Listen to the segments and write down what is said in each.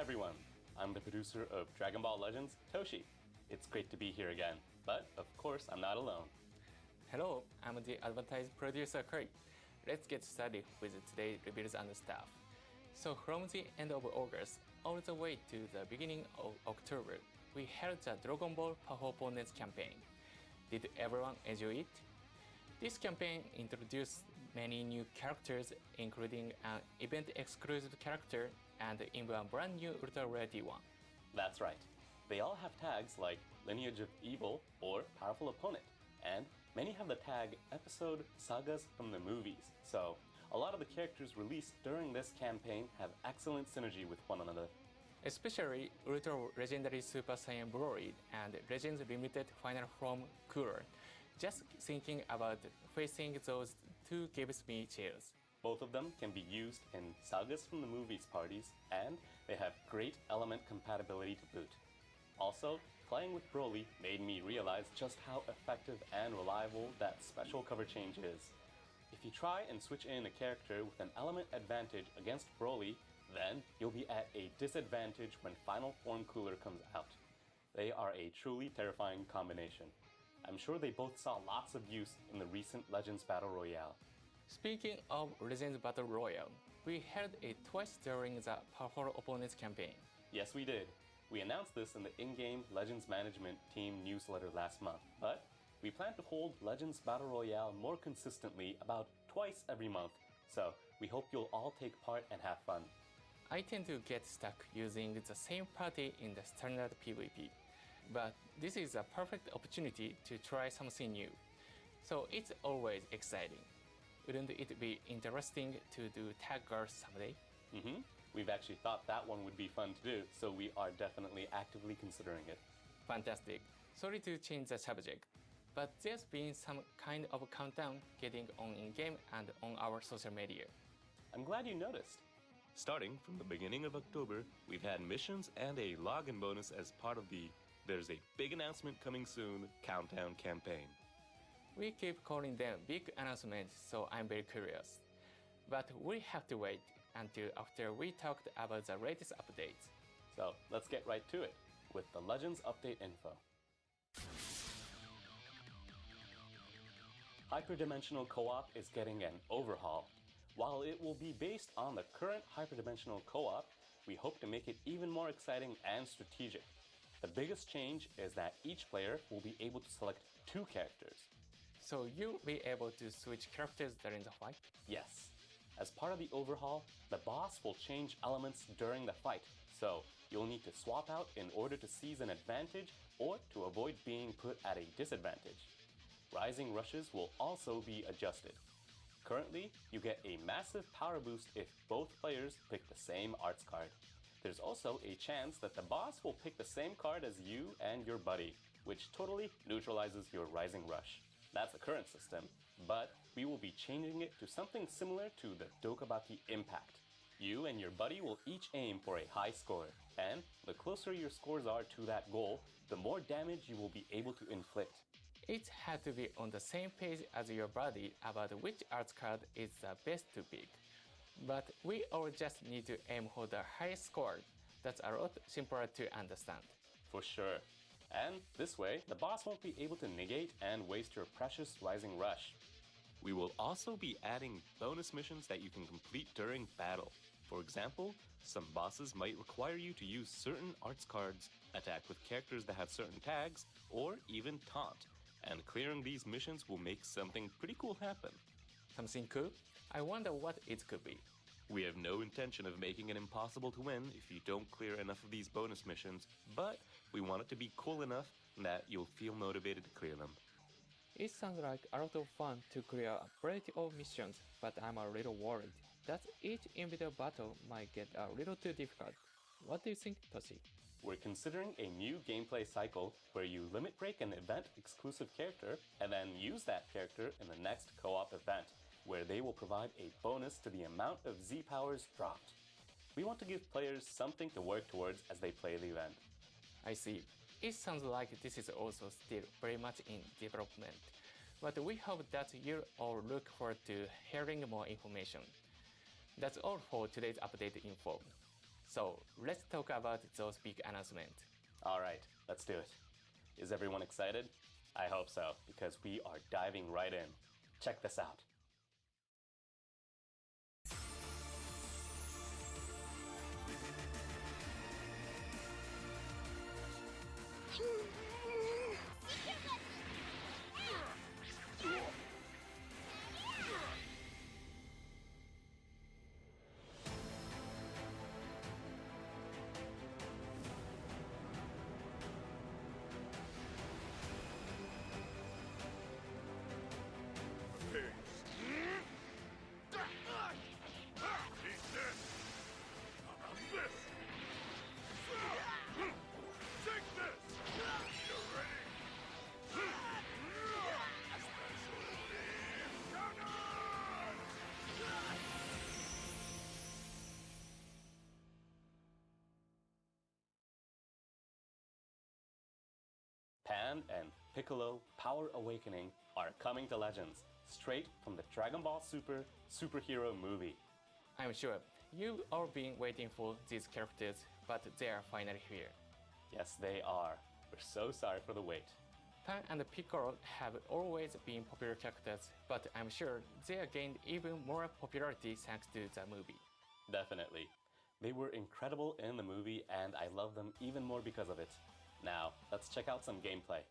everyone. I'm the producer of Dragon Ball Legends, Toshi. It's great to be here again, but of course I'm not alone. Hello, I'm the advertising producer Curry. Let's get started with today's reviews and stuff. So from the end of August all the way to the beginning of October, we held the Dragon Ball Power Opponents campaign. Did everyone enjoy it? This campaign introduced many new characters, including an event-exclusive character and even a brand new Ultra Rarity one. That's right. They all have tags like Lineage of Evil or Powerful Opponent, and many have the tag Episode Sagas from the Movies. So a lot of the characters released during this campaign have excellent synergy with one another. Especially Ultra Legendary Super Saiyan Broly and Legends Limited Final Form Cooler. Just thinking about facing those two gives me chills. Both of them can be used in Sagas from the Movies parties, and they have great element compatibility to boot. Also, playing with Broly made me realize just how effective and reliable that special cover change is. If you try and switch in a character with an element advantage against Broly, then you'll be at a disadvantage when Final Form Cooler comes out. They are a truly terrifying combination. I'm sure they both saw lots of use in the recent Legends Battle Royale. Speaking of Legends Battle Royale, we held it twice during the Power Opponents campaign. Yes, we did. We announced this in the in-game Legends Management Team newsletter last month, but we plan to hold Legends Battle Royale more consistently about twice every month, so we hope you'll all take part and have fun. I tend to get stuck using the same party in the standard PvP, but this is a perfect opportunity to try something new. So it's always exciting. Wouldn't it be interesting to do Tag Girls someday? We've actually thought that one would be fun to do, so we are definitely actively considering it. Fantastic. Sorry to change the subject, but there's been some kind of countdown getting on in-game and on our social media. I'm glad you noticed. Starting from the beginning of October, we've had missions and a login bonus as part of the There's a Big Announcement Coming Soon countdown campaign. We keep calling them big announcements, so I'm very curious. But we have to wait until after we talked about the latest updates. So let's get right to it with the Legends update info. Hyperdimensional Co-op is getting an overhaul. While it will be based on the current hyperdimensional co-op, we hope to make it even more exciting and strategic. The biggest change is that each player will be able to select two characters. So you'll be able to switch characters during the fight? Yes. As part of the overhaul, the boss will change elements during the fight, so you'll need to swap out in order to seize an advantage or to avoid being put at a disadvantage. Rising rushes will also be adjusted. Currently, you get a massive power boost if both players pick the same arts card. There's also a chance that the boss will pick the same card as you and your buddy, which totally neutralizes your Rising Rush. That's the current system, but we will be changing it to something similar to the Dokabaki Impact. You and your buddy will each aim for a high score, and the closer your scores are to that goal, the more damage you will be able to inflict. It had to be on the same page as your buddy about which arts card is the best to pick. But we all just need to aim for the highest score. That's a lot simpler to understand. For sure. And this way, the boss won't be able to negate and waste your precious Rising Rush. We will also be adding bonus missions that you can complete during battle. For example, some bosses might require you to use certain arts cards, attack with characters that have certain tags, or even taunt. And clearing these missions will make something pretty cool happen. Something cool? I wonder what it could be. We have no intention of making it impossible to win if you don't clear enough of these bonus missions, but we want it to be cool enough that you'll feel motivated to clear them. It sounds like a lot of fun to clear a variety of missions, but I'm a little worried that each individual battle might get a little too difficult. What do you think, Toshi? We're considering a new gameplay cycle where you limit break an event-exclusive character and then use that character in the next co-op event, where they will provide a bonus to the amount of Z-powers dropped. We want to give players something to work towards as they play the event. I see. It sounds like this is also still very much in development, but we hope that you'll all look forward to hearing more information. That's all for today's update info. So let's talk about those big announcements. Alright, let's do it. Is everyone excited? I hope so, because we are diving right in. Check this out. Pan and Piccolo Power Awakening are coming to Legends, straight from the Dragon Ball Super superhero movie. I'm sure you've all been waiting for these characters, but they are finally here. Yes, they are. We're so sorry for the wait. Pan and Piccolo have always been popular characters, but I'm sure they have gained even more popularity thanks to the movie. Definitely. They were incredible in the movie, and I love them even more because of it. Now, let's check out some gameplay.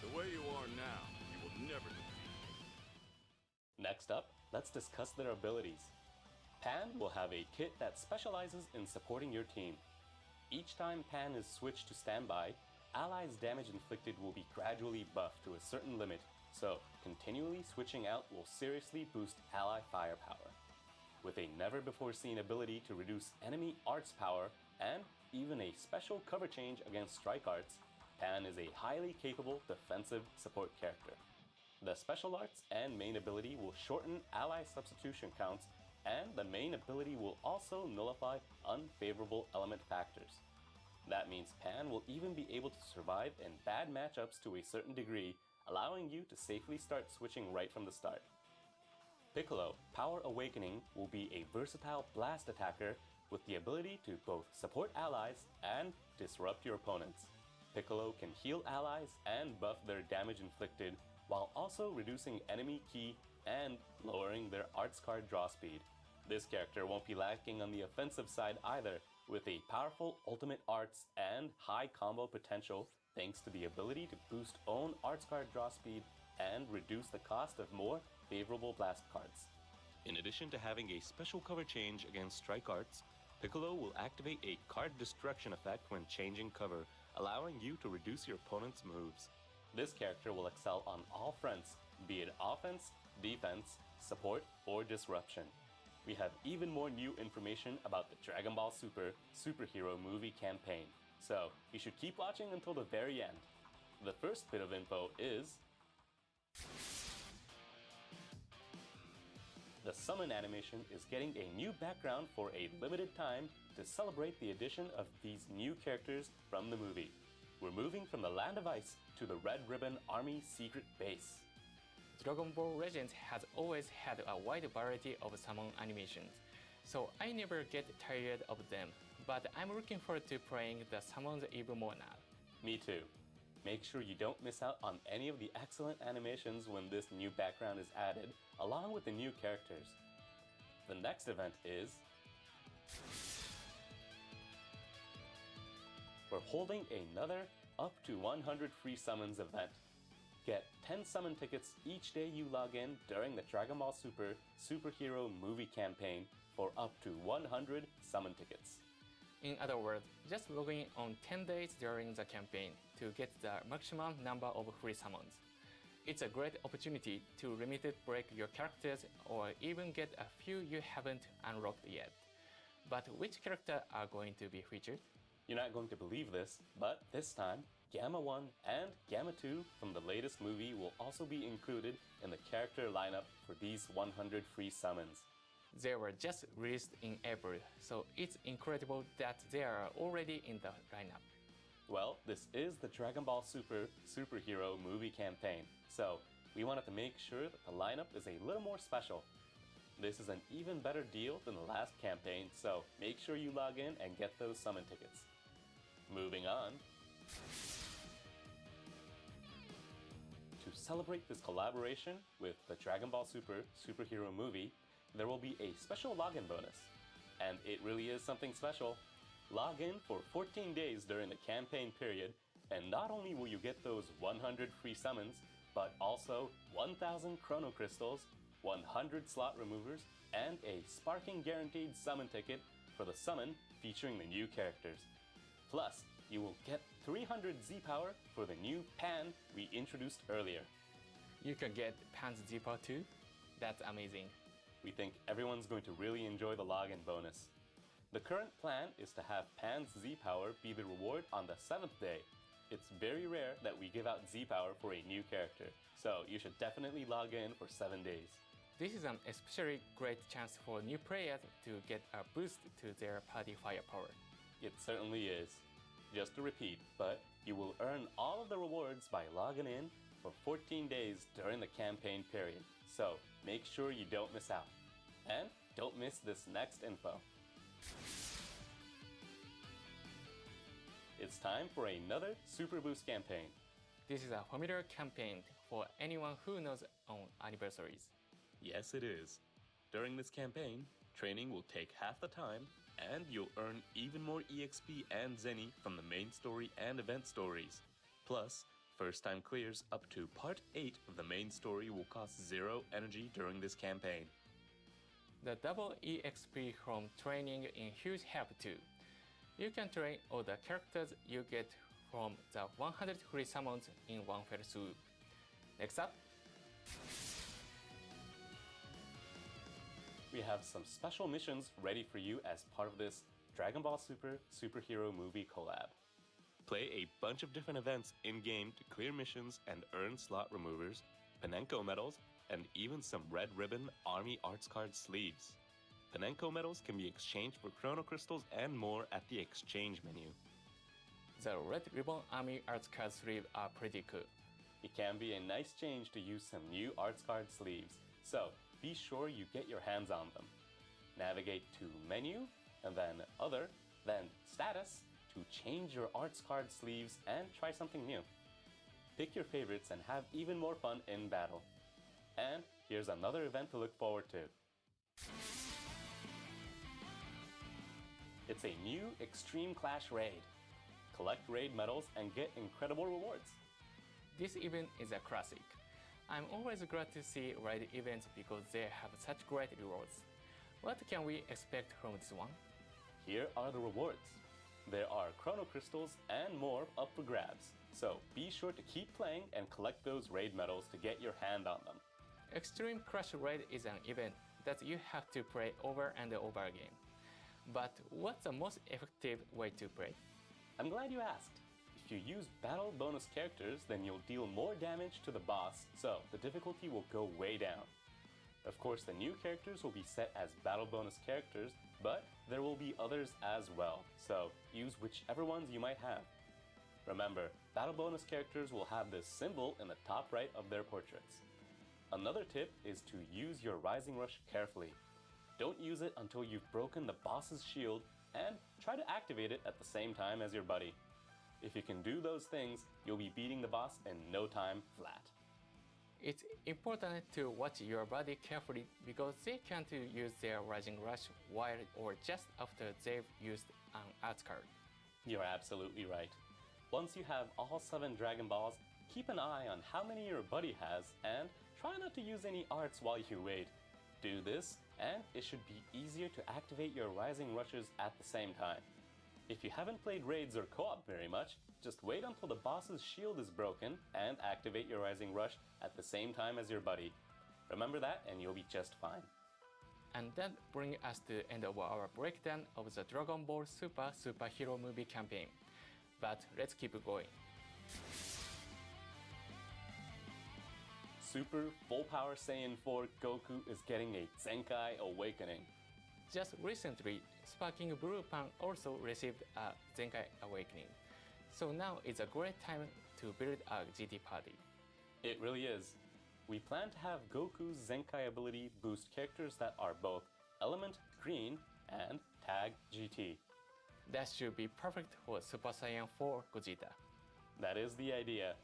The way you are now, you will never defeat me. Next up, let's discuss their abilities. Pan will have a kit that specializes in supporting your team. Each time Pan is switched to standby, allies' damage inflicted will be gradually buffed to a certain limit, so continually switching out will seriously boost ally firepower. With a never-before-seen ability to reduce enemy arts power and even a special cover change against strike arts, Pan is a highly capable defensive support character. The special arts and main ability will shorten ally substitution counts, and the main ability will also nullify unfavorable element factors. That means Pan will even be able to survive in bad matchups to a certain degree, allowing you to safely start switching right from the start. Piccolo Power Awakening will be a versatile blast attacker with the ability to both support allies and disrupt your opponents. Piccolo can heal allies and buff their damage inflicted while also reducing enemy ki and lowering their arts card draw speed. This character won't be lacking on the offensive side either, with a powerful ultimate arts and high combo potential thanks to the ability to boost own arts card draw speed and reduce the cost of more favorable blast cards. In addition to having a special cover change against strike arts, Piccolo will activate a card destruction effect when changing cover, allowing you to reduce your opponent's moves. This character will excel on all fronts, be it offense, defense, support, or disruption. We have even more new information about the Dragon Ball Super superhero movie campaign, so you should keep watching until the very end. The first bit of info is the summon animation is getting a new background for a limited time to celebrate the addition of these new characters from the movie. We're moving from the Land of Ice to the Red Ribbon Army secret base. Dragon Ball Legends has always had a wide variety of summon animations, so I never get tired of them, but I'm looking forward to playing the summons even more now. Me too. Make sure you don't miss out on any of the excellent animations when this new background is added, along with the new characters. The next event is we're holding another up to 100 free summons event. Get 10 summon tickets each day you log in during the Dragon Ball Super superhero movie campaign for up to 100 summon tickets. In other words, just log in on 10 days during the campaign to get the maximum number of free summons. It's a great opportunity to limited break your characters or even get a few you haven't unlocked yet. But which character are going to be featured? You're not going to believe this, but this time, Gamma 1 and Gamma 2 from the latest movie will also be included in the character lineup for these 100 free summons. They were just released in April, so it's incredible that they are already in the lineup. Well, this is the Dragon Ball Super superhero movie campaign, so we wanted to make sure that the lineup is a little more special. This is an even better deal than the last campaign, so make sure you log in and get those summon tickets. Moving on. To celebrate this collaboration with the Dragon Ball Super superhero movie, there will be a special login bonus. And it really is something special. Log in for 14 days during the campaign period, and not only will you get those 100 free summons, but also 1,000 chrono crystals, 100 slot removers, and a sparking guaranteed summon ticket for the summon featuring the new characters. Plus, you will get 300 Z-Power for the new Pan we introduced earlier. You can get Pan's Z-Power too? That's amazing. We think everyone's going to really enjoy the login bonus. The current plan is to have Pan's Z-Power be the reward on the 7th day. It's very rare that we give out Z-Power for a new character, so you should definitely log in for 7 days. This is an especially great chance for new players to get a boost to their party firepower. It certainly is. Just to repeat, but you will earn all of the rewards by logging in for 14 days during the campaign period, so make sure you don't miss out. And don't miss this next info. It's time for another Super Boost campaign. This is a familiar campaign for anyone who knows on anniversaries. Yes, it is. During this campaign, training will take half the time, and you'll earn even more EXP and Zenny from the main story and event stories. Plus, first-time clears up to Part 8 of the main story will cost 0 energy during this campaign. The double EXP from training in huge help too. You can train all the characters you get from the 100 free summons in one fell swoop. Next up, we have some special missions ready for you as part of this Dragon Ball Super superhero movie collab. Play a bunch of different events in-game to clear missions and earn slot removers, Panenko medals, and even some Red Ribbon Army Arts Card sleeves. Panenko medals can be exchanged for chrono crystals and more at the exchange menu. the Red Ribbon Army Arts Card sleeves are pretty cool. It can be a nice change to use some new Arts Card sleeves, so be sure you get your hands on them. Navigate to Menu, and then Other, then Status to change your Arts Card sleeves and try something new. Pick your favorites and have even more fun in battle. And here's another event to look forward to. It's a new Extreme Clash raid. Collect raid medals and get incredible rewards. This event is a classic. I'm always glad to see raid events because they have such great rewards. What can we expect from this one? Here are the rewards. There are chrono crystals and more up for grabs, so be sure to keep playing and collect those raid medals to get your hand on them. Extreme Clash Raid is an event that you have to play over and over again. But what's the most effective way to play? I'm glad you asked. If you use battle bonus characters, then you'll deal more damage to the boss, so the difficulty will go way down. Of course, the new characters will be set as battle bonus characters, but there will be others as well, so use whichever ones you might have. Remember, battle bonus characters will have this symbol in the top right of their portraits. Another tip is to use your Rising Rush carefully. Don't use it until you've broken the boss's shield, and try to activate it at the same time as your buddy. If you can do those things, you'll be beating the boss in no time flat. It's important to watch your body carefully because they can't use their Rising Rush while or just after they've used an Arts Card. You're absolutely right. Once you have all 7 Dragon Balls, keep an eye on how many your buddy has and try not to use any arts while you wait. Do this, and it should be easier to activate your Rising Rushes at the same time. If you haven't played raids or co-op very much, just wait until the boss's shield is broken and activate your Rising Rush at the same time as your buddy. Remember that and you'll be just fine. And that brings us to the end of our breakdown of the Dragon Ball Super Superhero Movie campaign. But let's keep going. Super Full Power Saiyan 4 Goku is getting a Zenkai Awakening. Just recently, Sparking Blue Pan also received a Zenkai Awakening. So now is a great time to build a GT party. It really is. We plan to have Goku's Zenkai ability boost characters that are both Element Green and Tag GT. That should be perfect for Super Saiyan 4 Gogeta. That is the idea.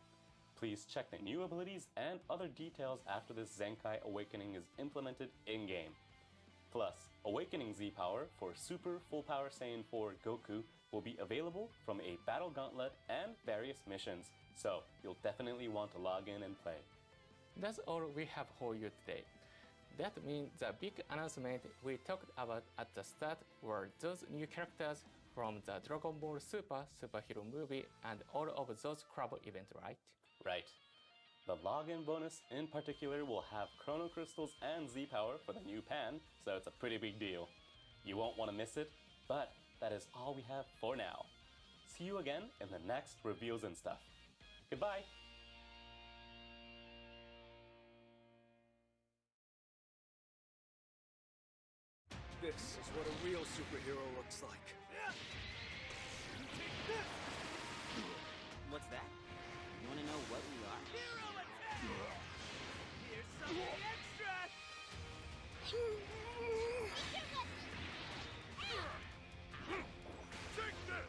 Please check the new abilities and other details after this Zenkai Awakening is implemented in-game. Plus, Awakening Z Power for Super Full Power Saiyan 4 Goku will be available from a Battle Gauntlet and various missions, so you'll definitely want to log in and play. That's all we have for you today. That means the big announcement we talked about at the start were those new characters from the Dragon Ball Super Superhero Movie and all of those club events, right? Right. The login bonus in particular will have Chrono Crystals and Z-Power for the new Pan, so it's a pretty big deal. You won't want to miss it, but that is all we have for now. See you again in the next reveals and stuff. Goodbye! This is what a real superhero looks like. What's that? You wanna know what we are? Hero attack! Here's something extra! Take this!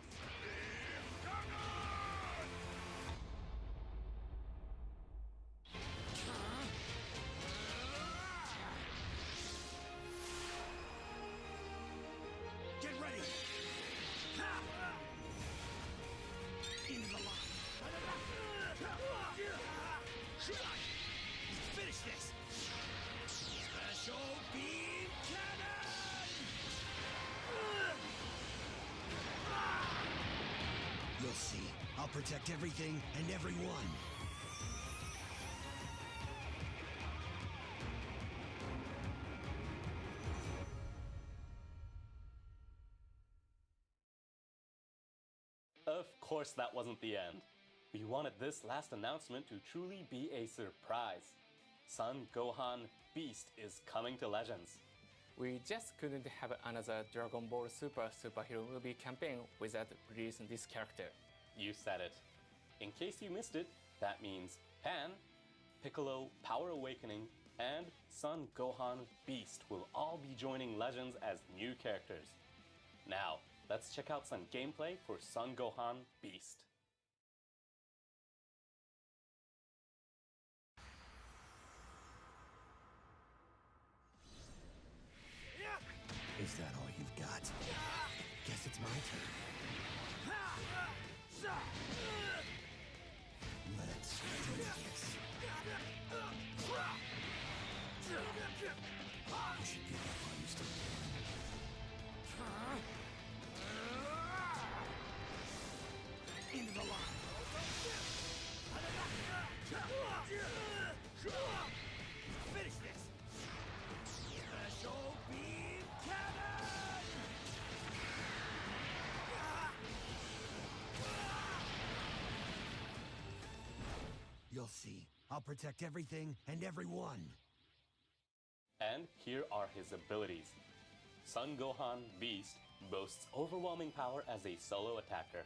Get ready! Into the line! Finish this! Special beam cannon! You'll see. I'll protect everything and everyone. Of course that wasn't the end. We wanted this last announcement to truly be a surprise. Son Gohan Beast is coming to Legends. We just couldn't have another Dragon Ball Super Superhero Movie campaign without releasing this character. You said it. In case you missed it, that means Pan, Piccolo Power Awakening, and Son Gohan Beast will all be joining Legends as new characters. Now, let's check out some gameplay for Son Gohan Beast. Is that all you've got? Guess it's my turn. Let's do this. You should give up while you still can. Into the line! Finish this! Special beam cannon! You'll see. I'll protect everything and everyone. And here are his abilities. Son Gohan Beast boasts overwhelming power as a solo attacker.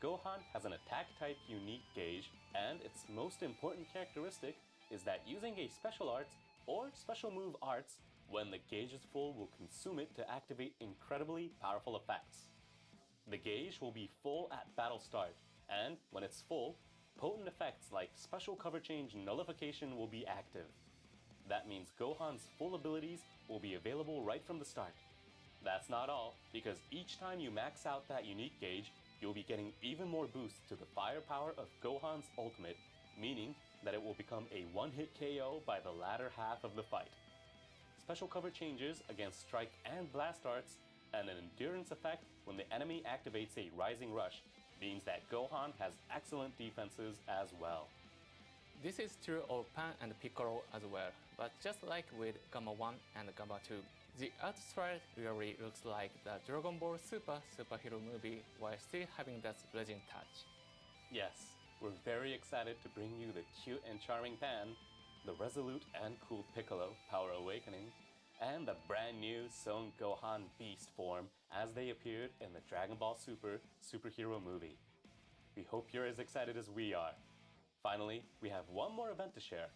Gohan has an attack type unique gauge, and its most important characteristic is that using a special art or special move arts, when the gauge is full, will consume it to activate incredibly powerful effects. The gauge will be full at battle start, and when it's full, potent effects like Special Cover Change Nullification will be active. That means Gohan's full abilities will be available right from the start. That's not all, because each time you max out that unique gauge, you'll be getting even more boost to the firepower of Gohan's ultimate, meaning that it will become a one-hit KO by the latter half of the fight. Special cover changes against strike and blast arts and an endurance effect when the enemy activates a Rising Rush means that Gohan has excellent defenses as well. This is true of Pan and Piccolo as well, but just like with Gamma 1 and Gamma 2, the outside really looks like the Dragon Ball Super superhero movie while still having that legend touch. Yes, we're very excited to bring you the cute and charming Pan, the resolute and cool Piccolo, Power Awakening, and the brand new Son Gohan Beast form as they appeared in the Dragon Ball Super superhero movie. We hope you're as excited as we are. Finally, we have one more event to share.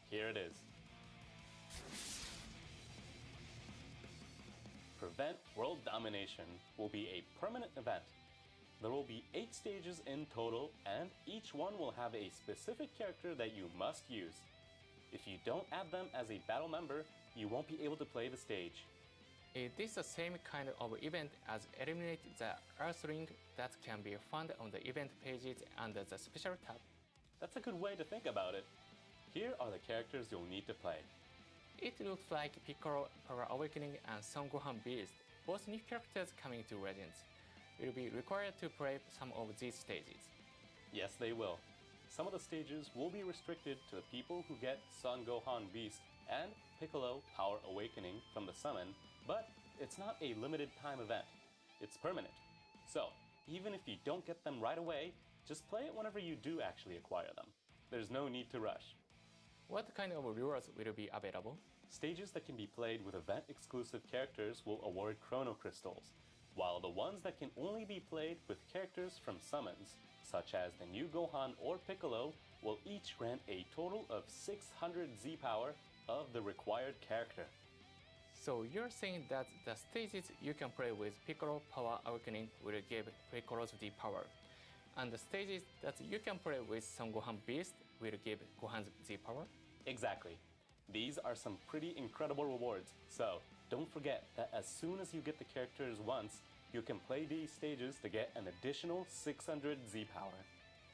Here it is. Prevent World Domination will be a permanent event. There will be 8 stages in total, and each one will have a specific character that you must use. If you don't add them as a battle member, you won't be able to play the stage. It is the same kind of event as Eliminate the Earthling that can be found on the event pages under the special tab. That's a good way to think about it. Here are the characters you'll need to play. It looks like Piccolo, Power Awakening, and Son Gohan Beast, both new characters coming to Legends, will be required to play some of these stages. Yes, they will. Some of the stages will be restricted to the people who get Son Gohan Beast and Piccolo Power Awakening from the summon, but it's not a limited time event. It's permanent. So, even if you don't get them right away, just play it whenever you do actually acquire them. There's no need to rush. What kind of rewards will be available? Stages that can be played with event-exclusive characters will award Chrono Crystals, while the ones that can only be played with characters from summons, such as the new Gohan or Piccolo, will each grant a total of 600 Z-Power of the required character. So you're saying that the stages you can play with Piccolo Power Awakening will give Piccolo's Z-Power, and the stages that you can play with Son Gohan Beast will give Gohan's Z-Power? Exactly. These are some pretty incredible rewards, so don't forget that as soon as you get the characters once, you can play these stages to get an additional 600 Z-Power.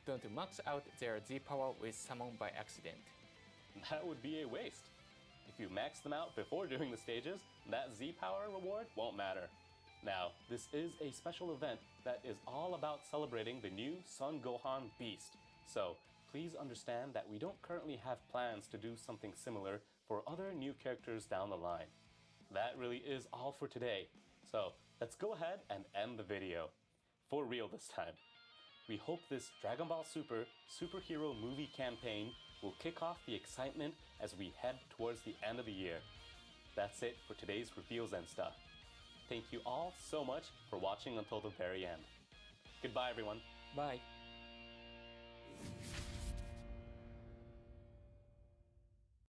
Don't max out their Z-Power with summon by accident. That would be a waste. If you max them out before doing the stages, that Z-Power reward won't matter. Now, this is a special event that is all about celebrating the new Son Gohan Beast, so please understand that we don't currently have plans to do something similar for other new characters down the line. That really is all for today, so let's go ahead and end the video. For real this time. We hope this Dragon Ball Super superhero movie campaign will kick off the excitement as we head towards the end of the year. That's it for today's reveals and stuff. Thank you all so much for watching until the very end. Goodbye, everyone. Bye!